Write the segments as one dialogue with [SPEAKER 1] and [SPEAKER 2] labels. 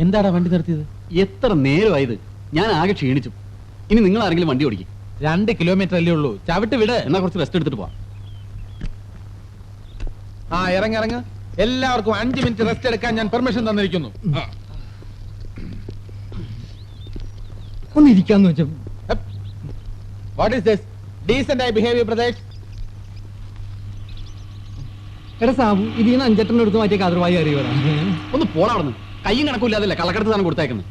[SPEAKER 1] എന്താടാ വണ്ടി നിർത്തിയത്?
[SPEAKER 2] എത്ര നേരമായത്? ഞാൻ ആകെ ക്ഷീണിച്ചു. ഇനി നിങ്ങൾ ആരെങ്കിലും വണ്ടി ഓടിക്കും.
[SPEAKER 1] 2 കിലോമീറ്റർ അല്ലേ ഉള്ളൂ, ചവിട്ട് വിട്.
[SPEAKER 2] എന്നാ കുറച്ച് റെസ്റ്റ് എടുത്തിട്ട് പോവാം.
[SPEAKER 1] ആ ഇറങ്ങ. എല്ലാവർക്കും 5 മിനിറ്റ് റെസ്റ്റ് എടുക്കാൻ ഞാൻ പെർമിഷൻ തന്നിരിക്കുന്നു.
[SPEAKER 3] ഒന്ന് ഇരിക്കാന്ന് വെച്ചു.
[SPEAKER 1] What is this? ഡീസന്റ് ആയി ബിഹേവ് പ്രദേശ്.
[SPEAKER 3] എടാ സാബു, ഇതിന്ന് 5 എടുത്ത് മാറ്റിയ കാതർവായി അറിയുവാ.
[SPEAKER 2] ഒന്ന് പോളാവുന്നു. കയ്യും കണക്കില്ലാതല്ലേ കള്ളക്കടത്ത് സാധനം കൊടുത്തേക്കുന്നത്.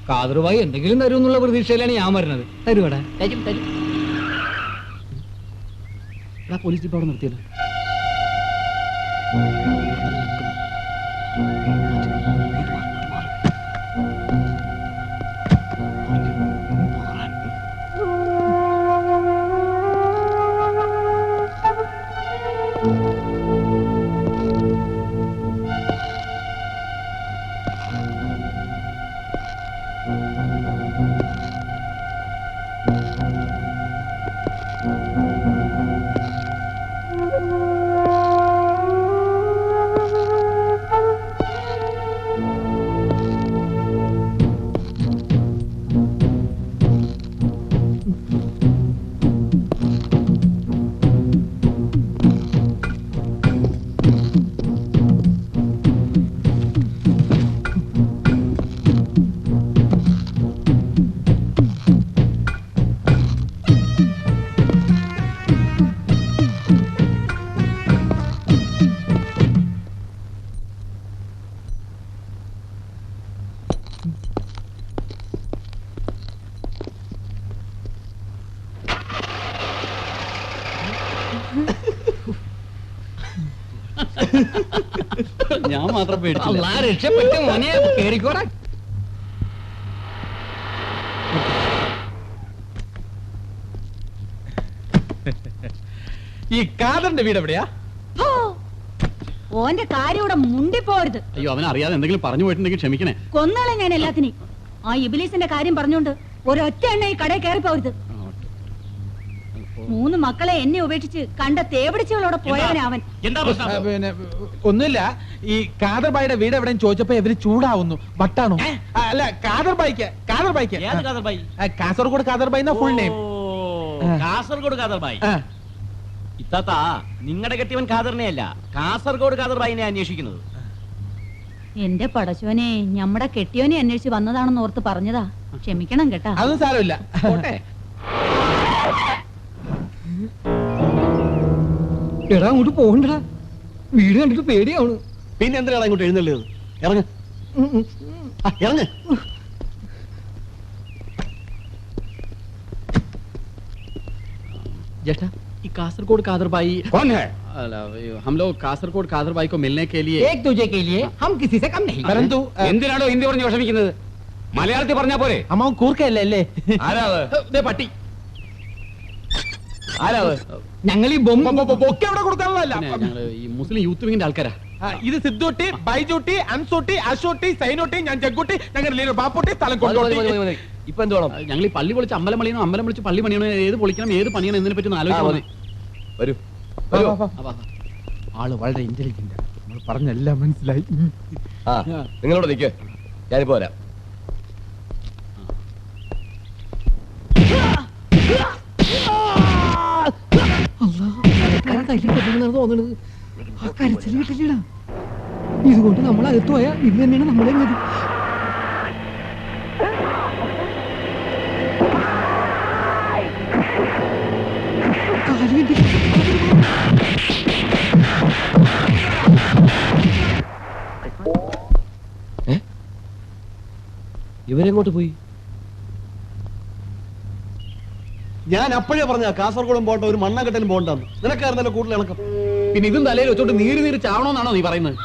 [SPEAKER 3] കാതർവായി എന്തെങ്കിലും തരും എന്നുള്ള പ്രതീക്ഷയിലാണ് ഞാൻ വരുന്നത്. തരുവാടാ?
[SPEAKER 2] തരും. പോലീസ് ജീപ്പ് അവിടെ നിർത്തിയല്ലോ. ഞാൻ മാത്രം പേടിച്ചില്ല.
[SPEAKER 3] രക്ഷപ്പെട്ടു മോനെ, കേറിക്കോടാ.
[SPEAKER 1] ഈ കാതറിന്റെ വീട് എവിടെയാ?
[SPEAKER 4] ഓന്റെ കാര്യം ഇവിടെ മുണ്ടിപ്പോരുത്.
[SPEAKER 2] അയ്യോ, അവനറിയാതെ എന്തെങ്കിലും പറഞ്ഞു പോയിട്ടുണ്ടെങ്കിൽ ക്ഷമിക്കണേ.
[SPEAKER 4] കൊന്നാളെ ഞാൻ എല്ലാത്തിനും. ആ ഇബിലീസിന്റെ കാര്യം പറഞ്ഞോണ്ട് ഒരൊറ്റ എണ്ണ ഈ കടയിൽ കയറി പോരുത്. 3 മക്കളെ എന്നെ ഉപേക്ഷിച്ച് കണ്ട തേപിടിച്ചവളോടെ പോയവനവൻ.
[SPEAKER 1] പിന്നെ ഒന്നുമില്ല. ഈ കാദർബായിയുടെ വീട് എവിടെയും ചോദിച്ചപ്പോ ഇവര് ചൂടാവുന്നു. വട്ടാണോ? അല്ല, കാദർബായിക്ക് കാസർഗോഡ് കാദർബായി ഫുൾ നെയിം.
[SPEAKER 5] കാസർഗോഡ് കാദർബായി. ഇത്താത്ത, നിങ്ങളുടെ കെട്ടിയവൻ ഖാദറിനെയല്ല, കാസർഗോഡ് കാദർബായിനെ അന്വേഷിക്കുന്നത്.
[SPEAKER 4] എന്റെ പടച്ചോനെ, ഞമ്മടെ കെട്ടിയോനെ അന്വേഷിച്ച് വന്നതാണെന്ന് ഓർത്ത് പറഞ്ഞതാ. ക്ഷമിക്കണം കേട്ടാ.
[SPEAKER 1] അതൊന്നും സാരമില്ല.
[SPEAKER 3] എടാ അങ്ങോട്ട് പോകണ്ടടാ, വീട് കണ്ടിട്ട് പേടിയാവണ്.
[SPEAKER 2] പിന്നെ എന്തിനാണ് ഇങ്ങോട്ട് എഴുന്നള്ളിയത്? ഇറങ്ങ്. जेठा, ये कासरगोड कादरबाई
[SPEAKER 1] कौन है?
[SPEAKER 2] हम लोग कासरगोड कादरबाई को मिलने के लिए
[SPEAKER 3] एक दूजे के लिए हम किसी से कम नहीं.
[SPEAKER 1] परंतु
[SPEAKER 5] എന്തിനാണോ ഹിന്ദി പറഞ്ഞ് വിഷമിക്കുന്നത്? മലയാളത്തിൽ പറഞ്ഞാ പോരെ?
[SPEAKER 1] അമ്മാവൻ കൂർക്കയല്ലേ അല്ലേ?
[SPEAKER 2] दे पट्टी
[SPEAKER 3] ഞങ്ങൾ ഈ ബൊമ്മ
[SPEAKER 1] ബൊക്കെ അവിടെ കൊടുക്കാനുള്ളതല്ല.
[SPEAKER 2] ഈ മുസ്ലിം യൂത്ത് വിങ്ങിന്റെ ആൾക്കാരാ.
[SPEAKER 1] ഇത് സിദ്ധൂട്ടി, ബൈജൂട്ടി, അൻസൂട്ടി, അശോട്ടി, സൈനോട്ടി, ഞാൻ ജഗ്ഗൂട്ടി, ഞങ്ങളുടെ ബാപ്പൂട്ടി, സ്ഥലം കൊണ്ടോട്ടി.
[SPEAKER 5] ഇപ്പൊ എന്ത് വേണം?
[SPEAKER 2] ഞങ്ങൾ ഈ പള്ളി പൊളിച്ച് അമ്പലം പണിയണോ, അമ്പലം വിളിച്ച് പള്ളി പണിയണോ, ഏത് പൊളിക്കണം ഏത് പണിയണം എന്നതിനെ പറ്റി ഒന്ന് ആലോചിക്കണം.
[SPEAKER 5] വരൂ.
[SPEAKER 1] ആള് വളരെ ഇന്റലിജന്റ്. നമ്മൾ പറഞ്ഞെല്ലാം മനസ്സിലായി.
[SPEAKER 5] നിങ്ങളോട് നിൽക്ക്, ഞാനിപ്പോ വരാം.
[SPEAKER 3] തോന്നണത് ആ കരച്ചിൽ കിട്ടില്ലടാ. ഇതുകൊണ്ട് നമ്മൾ അകത്ത് പോയാ ഇത് തന്നെയാണ് നമ്മളെ ഗതി.
[SPEAKER 5] ഇവരെങ്ങോട്ട് പോയി?
[SPEAKER 6] ഞാൻ അപ്പോഴേ പറഞ്ഞ കാസർഗോഡും പോട്ടെ, ഒരു മണ്ണാങ്കട്ടലും പോകണ്ടെന്ന്. നിനക്കായിരുന്നല്ലോ കൂടുതൽ ഇണക്കം.
[SPEAKER 2] പിന്നെ ഇതും തലയിൽ വെച്ചോട്ട് നീര് ചാവണമെന്നാണോ നീ പറയുന്നത്?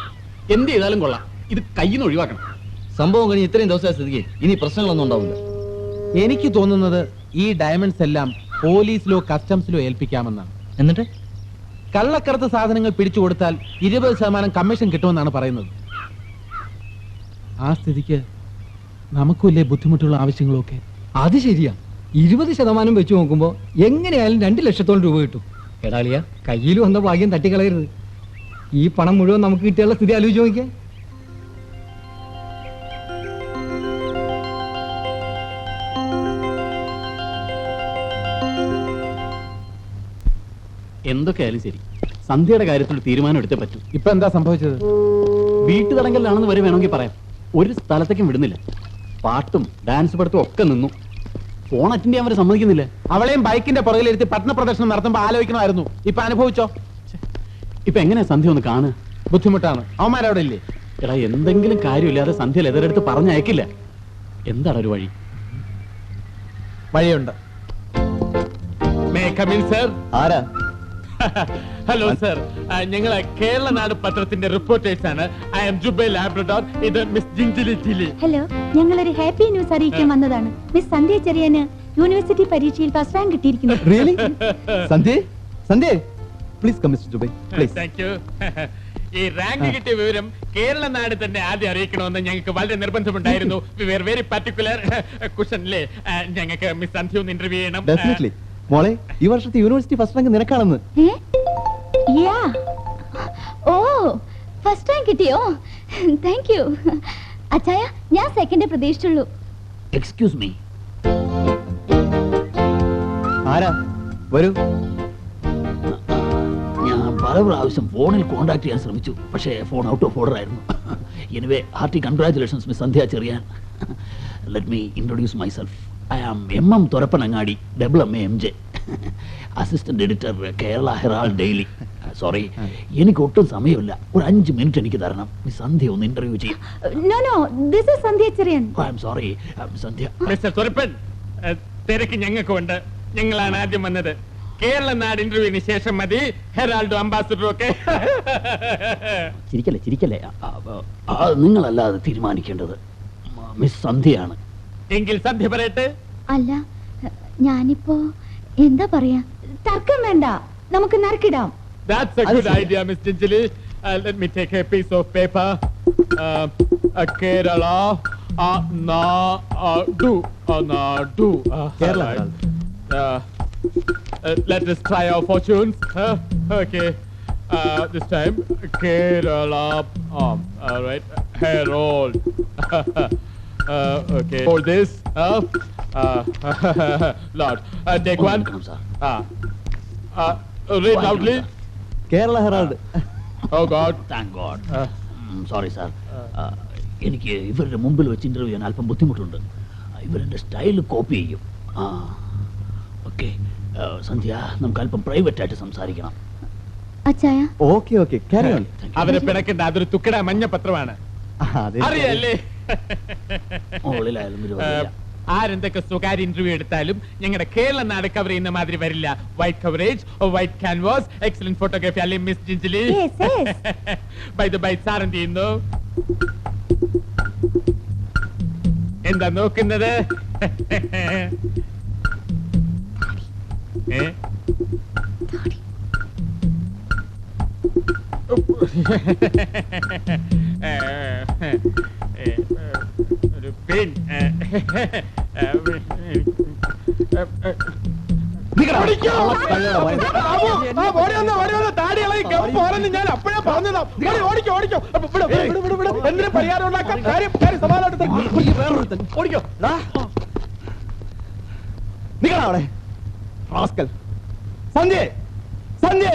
[SPEAKER 2] എന്ത് ചെയ്താലും കൊള്ളാം, ഇത് കയ്യിൽ നിന്ന് ഒഴിവാക്കണം.
[SPEAKER 6] സംഭവം കഴിഞ്ഞ് ഇത്രയും ദിവസം സ്ഥിതിക്ക് ഇനി പ്രശ്നങ്ങളൊന്നും ഉണ്ടാവില്ല.
[SPEAKER 1] എനിക്ക് തോന്നുന്നത് ഈ ഡയമണ്ട്സ് എല്ലാം പോലീസിലോ കസ്റ്റംസിലോ ഏൽപ്പിക്കാമെന്നാണ്.
[SPEAKER 6] എന്നിട്ട്
[SPEAKER 1] കള്ളക്കടത്ത് സാധനങ്ങൾ പിടിച്ചു കൊടുത്താൽ 20% കമ്മീഷൻ കിട്ടുമെന്നാണ് പറയുന്നത്. ആ സ്ഥിതിക്ക് നമുക്കില്ലേ ബുദ്ധിമുട്ടുള്ള ആവശ്യങ്ങളൊക്കെ.
[SPEAKER 3] അത് ശരിയാ. 20% വെച്ച് നോക്കുമ്പോ എങ്ങനെയായാലും 2 ലക്ഷത്തോളം രൂപ കിട്ടും. എടാളിയ, കയ്യിൽ വന്ന ഭാഗ്യം തട്ടിക്കളയരുത്. ഈ പണം മുഴുവൻ നമുക്ക് കിട്ടിയുള്ള സ്ഥിതി ആലോചിച്ച് നോക്കിയാൽ
[SPEAKER 2] എന്തൊക്കെയായാലും ശരി, സന്ധ്യയുടെ കാര്യത്തിൽ ഒരു തീരുമാനം എടുത്തേ പറ്റൂ.
[SPEAKER 1] ഇപ്പൊ എന്താ സംഭവിച്ചത്?
[SPEAKER 2] വീട്ടു തടങ്കലിലാണെന്ന് വരെ വേണമെങ്കിൽ പറയാം. ഒരു സ്ഥലത്തേക്കും വിടുന്നില്ല. പാട്ടും ഡാൻസ് പഠിത്തം ഒക്കെ നിന്നു. ഫോൺ അറ്റൻഡ് ചെയ്യാൻ വരെ സമ്മതിക്കുന്നില്ല.
[SPEAKER 1] അവളെയും ബൈക്കിന്റെ പുറകിലിരുത്തി പട്ടണ പ്രദർശനം നടത്തുമ്പോ ആലോചിക്കണമായിരുന്നു. ഇപ്പൊ അനുഭവിച്ചോ?
[SPEAKER 2] ഇപ്പൊ എങ്ങനെയാ സന്ധ്യ ഒന്ന് കാണുക?
[SPEAKER 1] ബുദ്ധിമുട്ടാണ്. അവന്മാരവിടെ ഇല്ലേ?
[SPEAKER 2] എടാ, എന്തെങ്കിലും കാര്യമില്ലാതെ സന്ധ്യ ലെതറെടുത്ത് പറഞ്ഞയക്കില്ല. എന്താണ് ഒരു വഴി?
[SPEAKER 1] വഴിയുണ്ട്.
[SPEAKER 6] ആരാ?
[SPEAKER 7] ഹലോ സർ, ഞങ്ങൾ കേരള നാട് പത്രത്തിന്റെ റിപ്പോർട്ടേഴ്സ് ആണ്. I'm Jubail labrador. ഇത് മിസ് ജിഞ്ചിലി ടിലി.
[SPEAKER 4] ഹലോ, ഞങ്ങളൊരു ഹാപ്പി ന്യൂസ് അറിയിക്കാൻ വന്നതാണ്. മിസ് സന്ധ്യ ചെറിയാന് യൂണിവേഴ്സിറ്റി പരീക്ഷയിൽ ഫസ്റ്റ് റാങ്ക് കിട്ടിയിരിക്കുന്നു.
[SPEAKER 6] Really? Sandhya, Sandhya, please come mister Jubail, please.
[SPEAKER 7] Thank you. ഈ റാങ്ക് കിട്ടിയ വിവരം കേരള നാട് തന്നെ ആദ്യം അറിയിക്കണമെന്ന് ഞങ്ങൾക്ക് വളരെ നിർബന്ധമുണ്ടായിരുന്നു. We very very particular. കുഷനിലെ ഞങ്ങൾക്ക് മിസ് സന്ധ്യ ഒന്ന് ഇന്റർവ്യൂ ചെയ്യണം.
[SPEAKER 6] ഡെഫിനറ്റ്ലി. മോളെ, ഈ വർഷത്തെ യൂണിവേഴ്സിറ്റി ഫസ്റ്റ് റാങ്ക് നിനക്കാണെന്ന്.
[SPEAKER 8] ഓ, ഫസ്റ്റ് റാങ്ക് കിട്ടിയോ? Thank you. അച്ചായ, ഞാൻ സെക്കൻഡ് പ്രതീക്ഷിച്ചുള്ളൂ.
[SPEAKER 2] Excuse me.
[SPEAKER 6] ആരാ? വരൂ.
[SPEAKER 2] ഞാൻ പല പ്രാവശ്യം ഫോണിൽ കോൺടാക്ട് ചെയ്യാൻ ശ്രമിച്ചു, പക്ഷേ ഫോൺ ഔട്ട് ഓഫ് ഓർഡർ ആയിരുന്നു. Anyway, hearty congratulations miss Sandhya Cherian. Let me introduce myself. I am MM Thurappanangadi, MA MJ, assistant editor, Kerala Herald daily. Sorry, എനിക്ക് ഒട്ടും സമയമില്ല. ഒരു 5 മിനിറ്റ് എനിക്ക് തരണം. മിസ് സന്ധ്യ ഒന്ന് ഇന്റർവ്യൂ ചെയ്യും.
[SPEAKER 4] No no, this is Sandhya Cherian.
[SPEAKER 2] I am sorry Sandhya.
[SPEAKER 7] Mister Thurappan, തിരക്ക് ഞങ്ങൾക്കുണ്ട്. ഞങ്ങളാണ് ആദ്യം വന്നത്. കേരള നാട് ഇന്റർവ്യൂവിന് ശേഷം മതി ഹെറാൾഡും അംബാസിഡറും ഒക്കെ.
[SPEAKER 2] ചിരിക്കല്ലേ ചിരിക്കല്ലേ, നിങ്ങളല്ല അത് തീരുമാനിക്കേണ്ടത്. മിസ് സന്ധ്യയാണ്.
[SPEAKER 7] എങ്കിൽ സന്ധ്യ പറയട്ടെ.
[SPEAKER 8] അല്ല, ഞാനിപ്പോ എന്താ പറയാ?
[SPEAKER 4] തർക്കം വേണ്ട, നമുക്ക് നറുക്കിടാം.
[SPEAKER 7] That's a good idea, Miss Ginjali. Let me take a piece of paper. Kerala, Nadu, Nadu.
[SPEAKER 6] Kerala.
[SPEAKER 7] Let us try our fortunes. Okay. This time, Kerala. All right. Herald. Okay. Hold this. Lord. Take one. Read loudly.
[SPEAKER 6] Kerala Herald.
[SPEAKER 7] Oh God.
[SPEAKER 2] Thank God. Sorry sir, എനിക്ക് ഇവരുടെ മുമ്പിൽ വെച്ച് interview ചെയ്യാൻ അല്പം ബുദ്ധിമുട്ടുണ്ട്. ഇവരുടെ style copy ചെയ്യും. Okay സന്ധ്യ, നമുക്ക് അല്പം പ്രൈവറ്റ് ആയിട്ട് സംസാരിക്കണം.
[SPEAKER 8] അച്ചായ,
[SPEAKER 6] ഓക്കെ ഓക്കെ, ക്യാരി ഓൺ.
[SPEAKER 7] അവരെ പിണക്കണ്ട, അതൊരു തുക്കട മഞ്ഞ പത്രമാണ്. അറിയല്ലേ?
[SPEAKER 2] മുകളിലായാലും വിരോധമില്ല.
[SPEAKER 7] ആരെന്തൊക്കെ സ്വകാര്യ ഇന്റർവ്യൂ എടുത്താലും ഞങ്ങളുടെ കേരള നാട് കവർ ചെയ്യുന്ന മാതിരി വരില്ല. White coverage, white canvas, excellent photography അല്ലേ മിസ് ജിഞ്ചലി?
[SPEAKER 4] Yes, yes.
[SPEAKER 7] By the bye, sir എന്ത് ചെയ്യുന്നു? എന്താ നോക്കുന്നത്? ഒരു പെൻ. ഞാൻ അപ്പോഴേ പറഞ്ഞതാ. ഓടിക്കോ ഓടിക്കോ, എന്തിനും പരിഹാരം ഉണ്ടാക്കാം. കാര്യം സമാധാനത്തിൽ ഓടിക്കോ.
[SPEAKER 6] നിങ്ങളവിടെ സന്ധ്യ, സന്ധ്യ,